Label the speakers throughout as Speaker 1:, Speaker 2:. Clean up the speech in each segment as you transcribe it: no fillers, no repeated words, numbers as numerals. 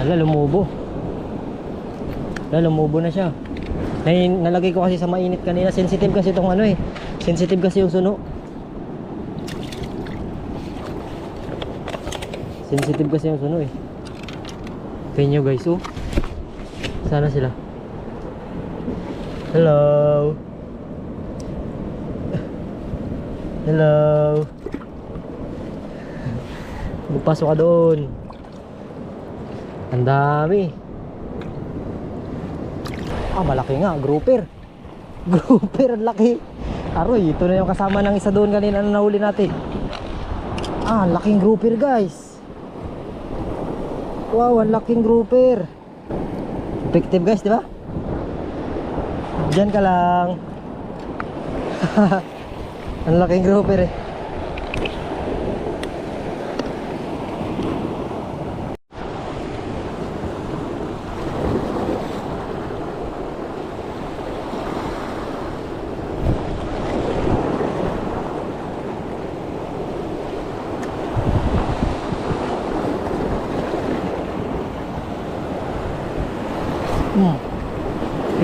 Speaker 1: Hala, lumubo. Hala, lumubo na siya. Nalagay ko kasi sa mainit kanina. Sensitive kasi itong ano eh. Sensitive kasi yung suno. Sensitive kasi yung suno eh. Kaya nyo guys, oh. Sana sila. Hello. Hello. Magpasok ka doon. Ang dami. Malaki nga, grouper. Grouper, ang laki. Aroy, ito na yung kasama ng isa doon kanina na nahuli natin. Laking grouper guys. Wow, ang laking grouper. Effective guys, di ba? Diyan ka lang. Ang laking grouper eh.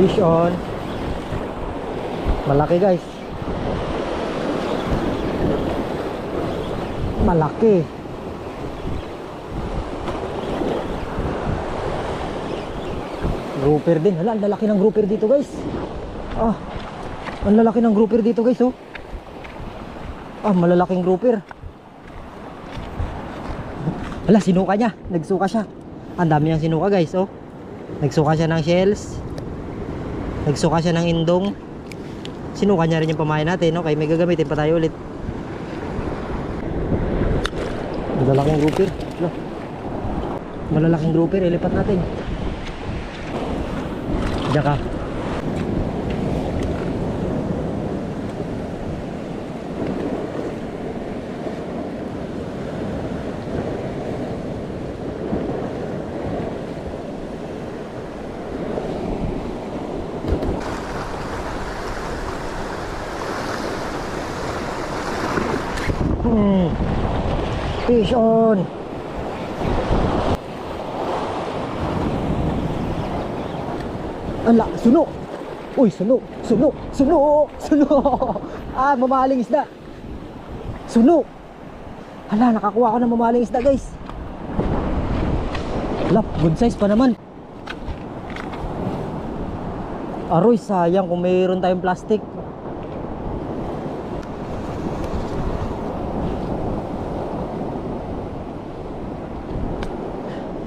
Speaker 1: Fish on. Malaki guys. Malaki. Grouper din. Hala, ang lalaki ng grouper dito guys. Ang lalaki ng grouper dito guys, oh. Malalaking grouper. Hala, sinuka niya. Nagsuka siya. Ang dami niyang sinuka guys, oh. Nagsuka siya ng shells. Nagsuka siya ng indong. Sinuka niya rin yung pamain natin. Okay, may gagamitin pa tayo ulit. Malalaking grouper. Malalaking grouper, ilipat natin. Diyan ka. Fish on. Ala, suno. Uy, suno. Mamahaling isda. Suno. Hala, nakakuha ko ng mamahaling isda guys. Ala, good size pa naman. Aroy, sayang kung mayroon tayong plastic.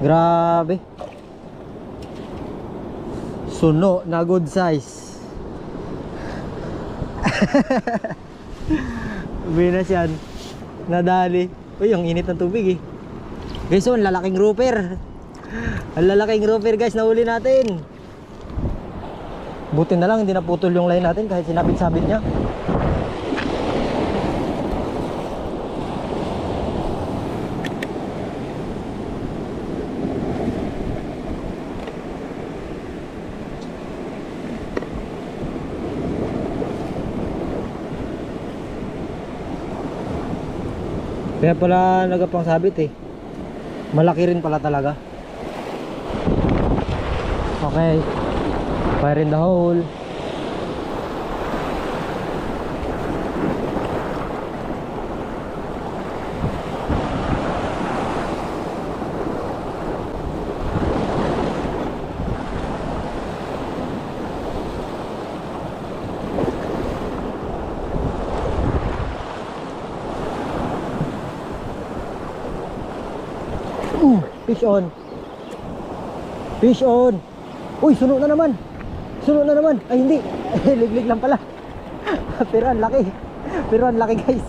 Speaker 1: Grabe. Suno na good size. Binas yan. Nadali. Uy, ang init ng tubig eh. Guys, ang lalaking grouper. Ang lalaking grouper guys, nahuli natin. Buti na lang hindi naputol yung line natin kahit sinabit-sabit niya. Kaya pala nagapang sabit eh. Malaki rin pala talaga. Okay. Fire in the hole. Fish on. Fish on. Uy, suno na naman. Suno na naman. Ay, hindi. Liglig lang pala. Pero ang laki. Pero ang laki guys.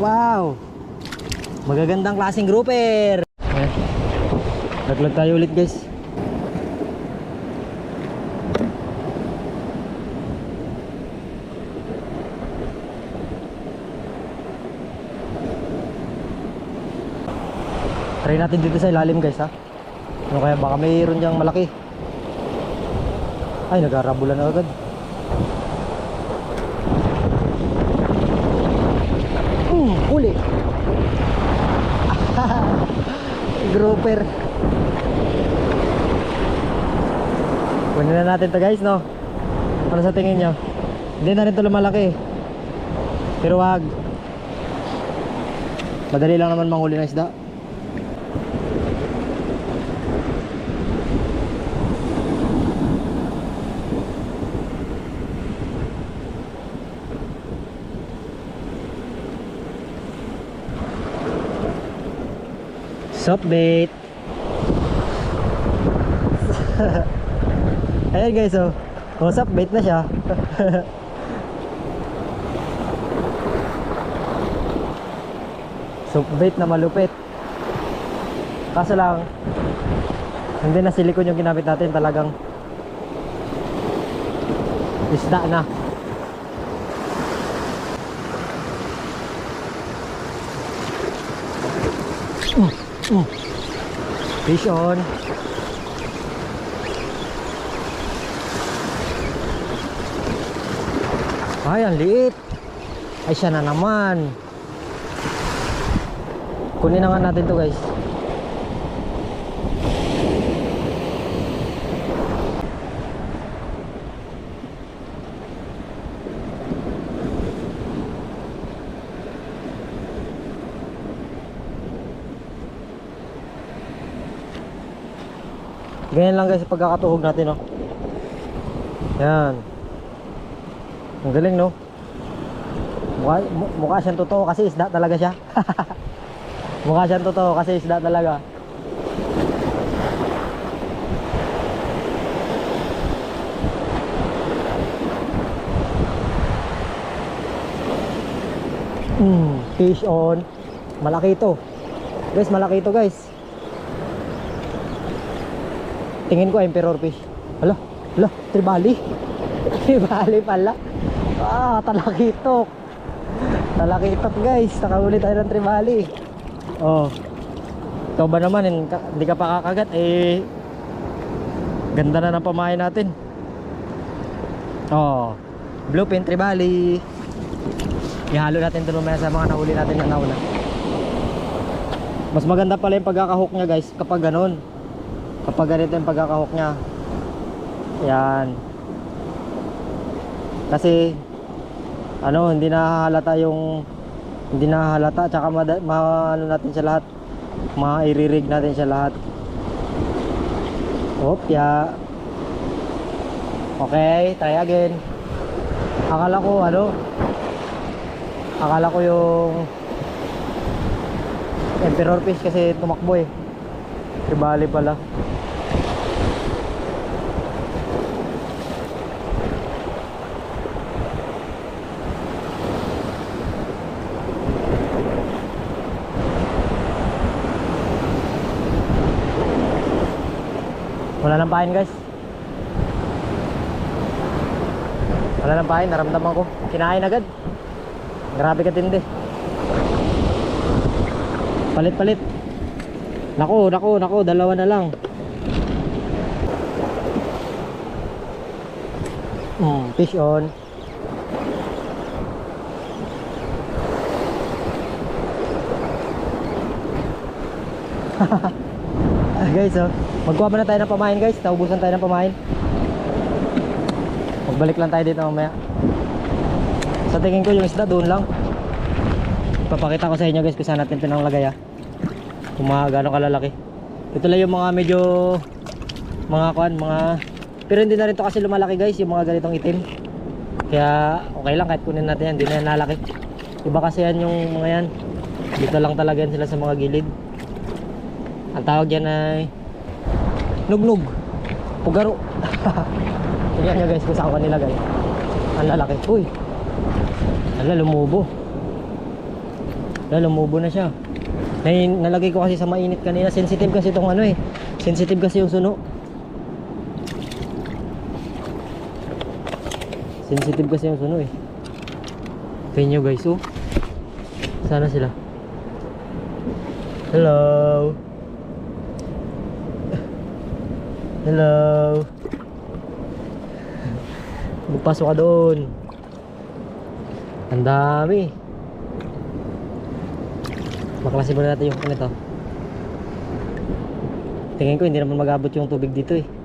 Speaker 1: Wow. Magagandang klaseng grouper. Naglag tayo ulit guys. Try natin dito sa ilalim guys ha. Ano kaya baka mayroon diyang malaki. Ay, nag-arabulan na agad. Huli. Grouper. Kunin na natin to guys, no? Para sa tingin nyo, hindi na rin to lumalaki. Pero wag. Madali lang naman manghuli ng isda. Soft bait. Ayan guys, oh. Oh, soft bait na siya. Soft bait na malupit. Kaso lang, hindi na silikon yung ginamit natin, talagang isda na. Fish on. Ay, ang liit. Ay, siya na naman. Kunin na nga natin to guys. Ganyan lang guys pagkakatuhog natin, no. Yan. Ang galing, no. Mukha siyang totoo kasi isda talaga siya. Mukha siyang totoo kasi isda talaga. Fish on. Malaki ito. Guys, malaki ito guys. Tingin ko emperor fish. Hala, hala, tribali. Tribali pala. Ah, talakitok. Talakitok guys. Nakahuli tayo ng tribali. Oh. Ikaw ba naman, hindi ka pa kakagat, eh ganda na ng pamahay natin. Oh, bluefin tribali. Ihalo natin doon mamaya sa mga nahuli natin na nauna. Mas maganda pala yung pagkakahook niya guys kapag ganun. Kapag ganito yung pagkakahook niya. Yan. Kasi ano, hindi nahahalata yung tsaka ano natin siya lahat. Mairirig natin siya lahat. Opya. Okay, try again. Akala ko yung emperor fish kasi tumakbo eh. Tribali pala. Wala nang pain guys. Wala nang pain, naramdaman ko. Kinain agad. Grabe katindi. Palit-palit. Naku, dalawa na lang. Fish on. Guys, oh, magkuha muna tayo ng pamain guys. Naubusan tayo ng pamain. Magbalik lang tayo dito mamaya. Sa tingin ko yung isda doon lang. Papakita ko sa inyo guys kung saan natin pinanglagay, kung gano'ng kalalaki. Ito lang yung mga medyo pero hindi na rin to kasi lumalaki guys, yung mga ganitong itim. Kaya okay lang kahit kunin natin yan, hindi na yan nalaki. Iba kasi yan yung mga yan. Dito lang talaga yan sila sa mga gilid. Ang tawag yan ay nugnog, pugaro. Tingnan nyo guys kung saan ko nilagay. Ang lalaki. Uy, lumubo. Lumubo na siya. Nalagay ko kasi sa mainit kanina. Sensitive kasi itong sensitive kasi yung suno. Sensitive kasi yung suno eh. Tingnan nyo guys, oh. Sana sila. Hello. Hello. Magpasok ka doon. Ang dami. Baklasin muna natin yung ganito. Tingin ko hindi naman mag-abot yung tubig dito eh.